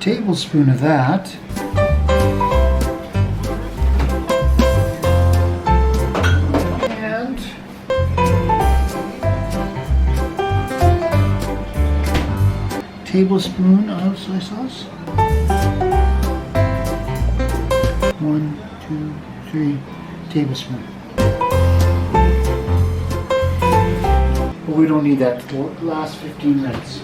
tablespoon of that. And tablespoon of soy sauce. 1, 2, 3 tablespoon. But we don't need that for the last 15 minutes.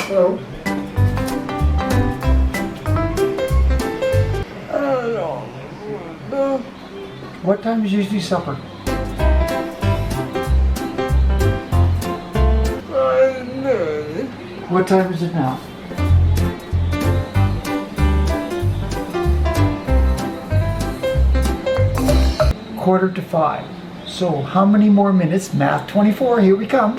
So, what time is usually supper? What time is it now? Quarter to 5. So how many more minutes? Math 24, here we come.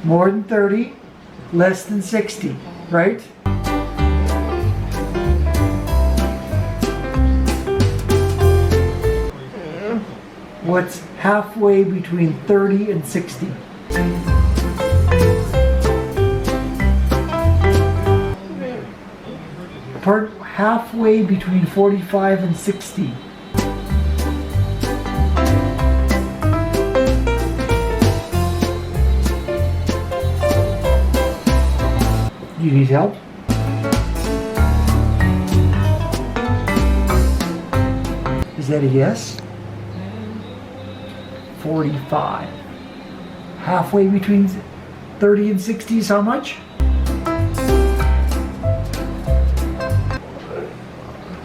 More than 30, less than 60, right? What's halfway between 30 and 60? Halfway between 45 and 60. You need help? Is that a yes? 45. Halfway between 30 and 60 is how much?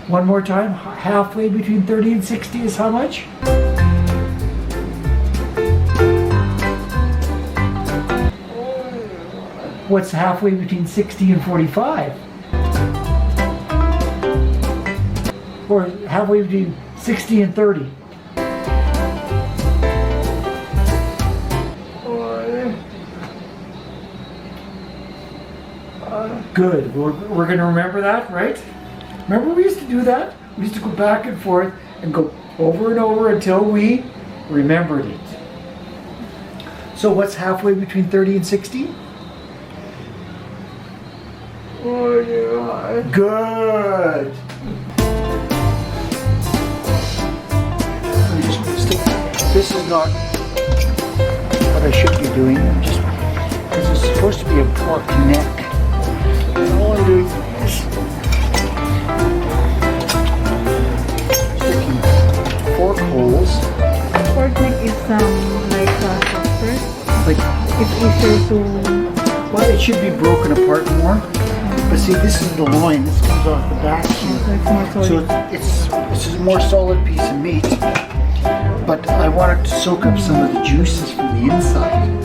One more time. Halfway between 30 and 60 is how much? What's halfway between 60 and 45? Or halfway between 60 and 30? Good. We're going to remember that, right? Remember we used to do that? We used to go back and forth and go over and over until we remembered it. So what's halfway between 30 and 60? Good. This is not what I should be doing. This is supposed to be a pork neck. All I'm doing is sticking fork holes. Pork neck is like softer. Like It's easier to. well, it should be broken apart more. But see, this is the loin. This comes off the back here. So it's this is a more solid piece of meat. But I want it to soak up some of the juices from the inside.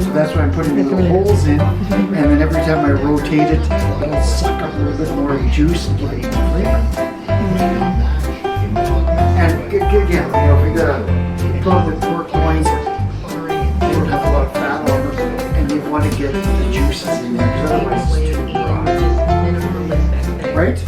So that's why I'm putting the little holes in. And then every time I rotate it, it'll suck up a little bit more juice and give it flavor. And again, you know, if you got a the pork loins, they don't have a lot of fat on them, and you want to get the juices in there, because otherwise it's too dry. Right?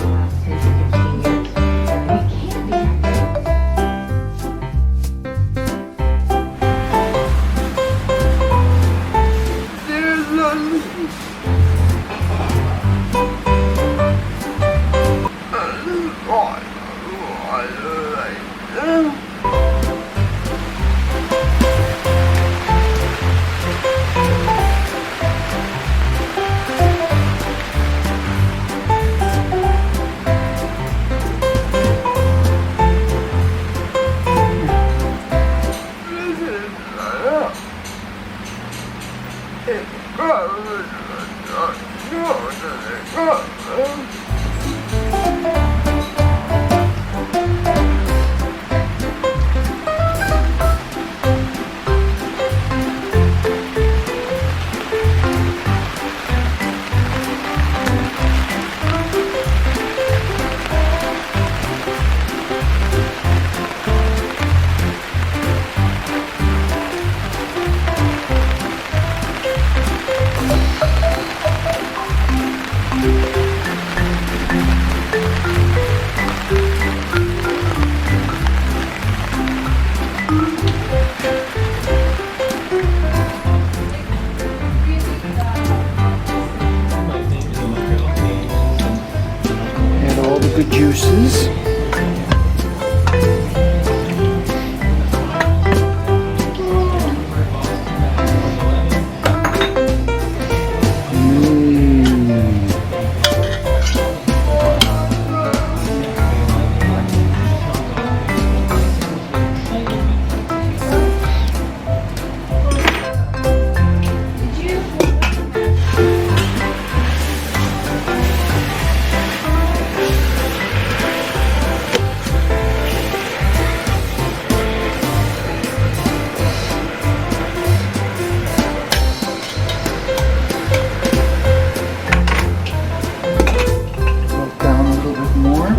juices. Down a little bit more.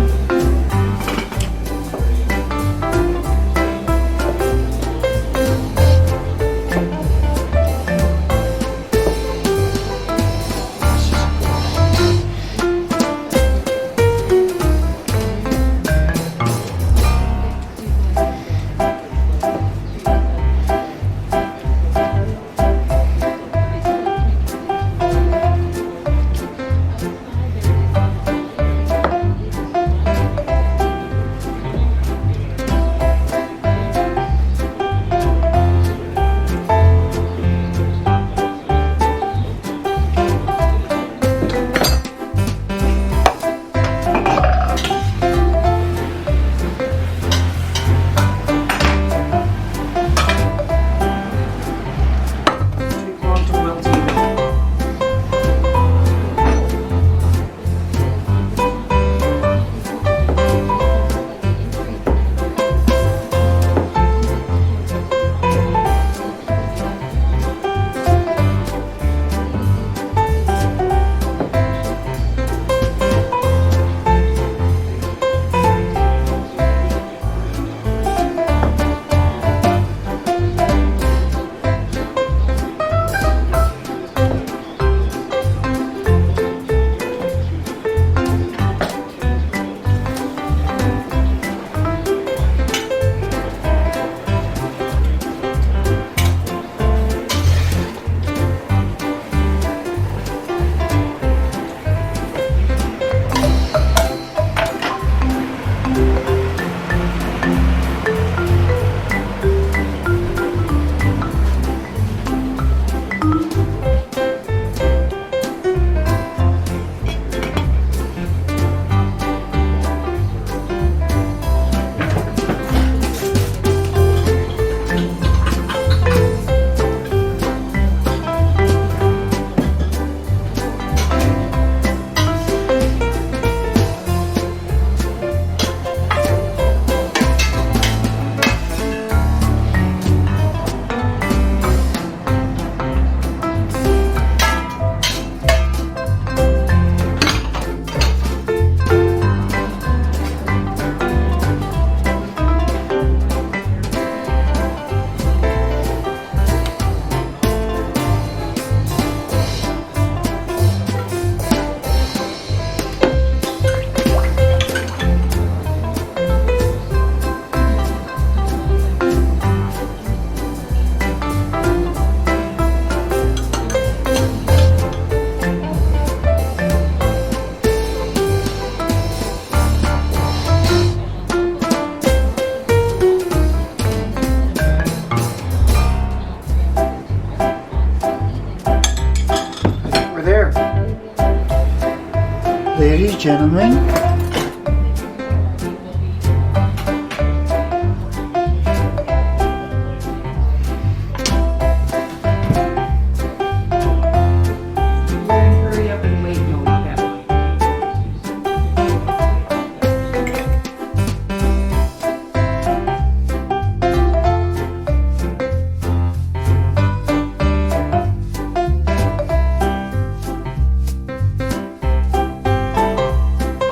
Ladies, gentlemen,